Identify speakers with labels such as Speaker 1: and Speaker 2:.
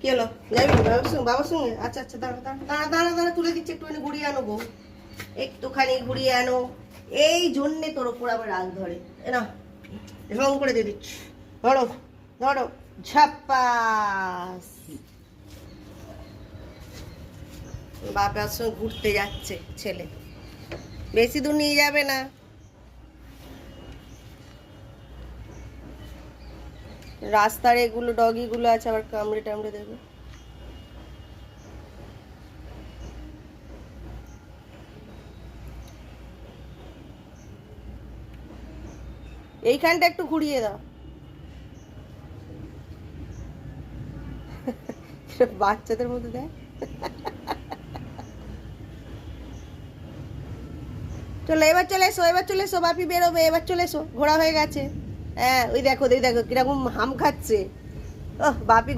Speaker 1: কি হলো, যাবি বাবার সঙ্গে? আচ্ছা আচ্ছা, দাঁড়া দাঁড়া দাঁড়া দাঁড়া, তুলে দিচ্ছি, একটুখানি ঘুরিয়ে আনো গো, একটুখানি ঘুরিয়ে আনো। এই জন্যে তোর ওপর আবার রাগ ধরে না, ঢং করে দিয়ে দিচ্ছি। ধরো ধরো, ঝাপ্পাস। বাবার সঙ্গে ঘুরতে যাচ্ছে ছেলে, বেশি দূর নিয়ে যাবে না। রাস্তার এগুলো ডগিগুলো আছে, আবার কামড়ে টামড়ে দেবে। এইখানটা একটু ঘুরিয়ে দাও। বাচ্চাদের মধ্যে দেয়। চলো এবার চলে এসো, এবার চলে এসো, বাপি বেরোবে, এবার চলে এসো, ঘোরা হয়ে গেছে। হ্যাঁ ওই দেখো কিরকম হাম খাচ্ছে। বাপি